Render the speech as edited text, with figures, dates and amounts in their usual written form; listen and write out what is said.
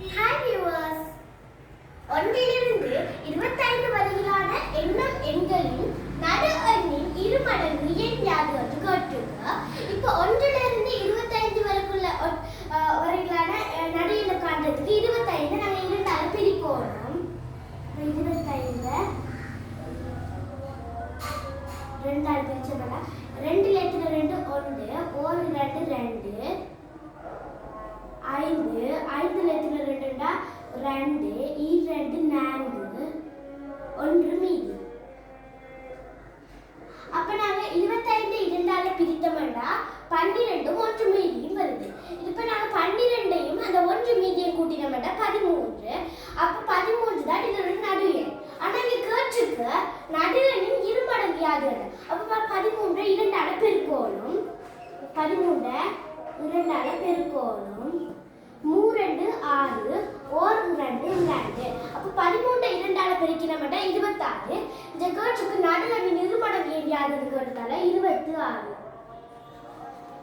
Hi viewers. ஒன்றிலிருந்து 25 வரையிலான எண்களின் நடு எண்ணின் இருமடங்கு எண் யாது என்று கேட்டிருக்க. இப்போ ஒன்றிலிருந்து 25 வரையிலான நடு எண்ணை காண்றதுக்கு 25 நாங்கள் இரண்டால பிரிக்கணும். 25 ரெண்டால பிரிச்சோம்னா 2 ல 2 1 1 2 2 5 5 ல 2 2 2 4 1 மீதி. அப்ப நாங்க 25 இரண்டால பிரித்தோம்னா 12 1 மீதியும் வருது. இப்ப நாங்க 12ஐயும் அந்த 1 மீதியை கூட்டினோம்னா 13. அப்ப 13 தான் இதோட நடு எண். ஆனா இங்க கேட்டிருக்க நடு எண்ணின் இருமடங்கு யாது? அப்ப 13 இரண்டால பெருக்கணும். 13 இரண்டால பெருக்கணும். 3 2 6 1 2 2. அப்ப 13 இரண்டால பெருக்கினோம்னா 26. இந்த கேட்சுக்கு நடு எண்ணின் இருமடங்கு எண் யாதுன்னு கேட்டதால 26.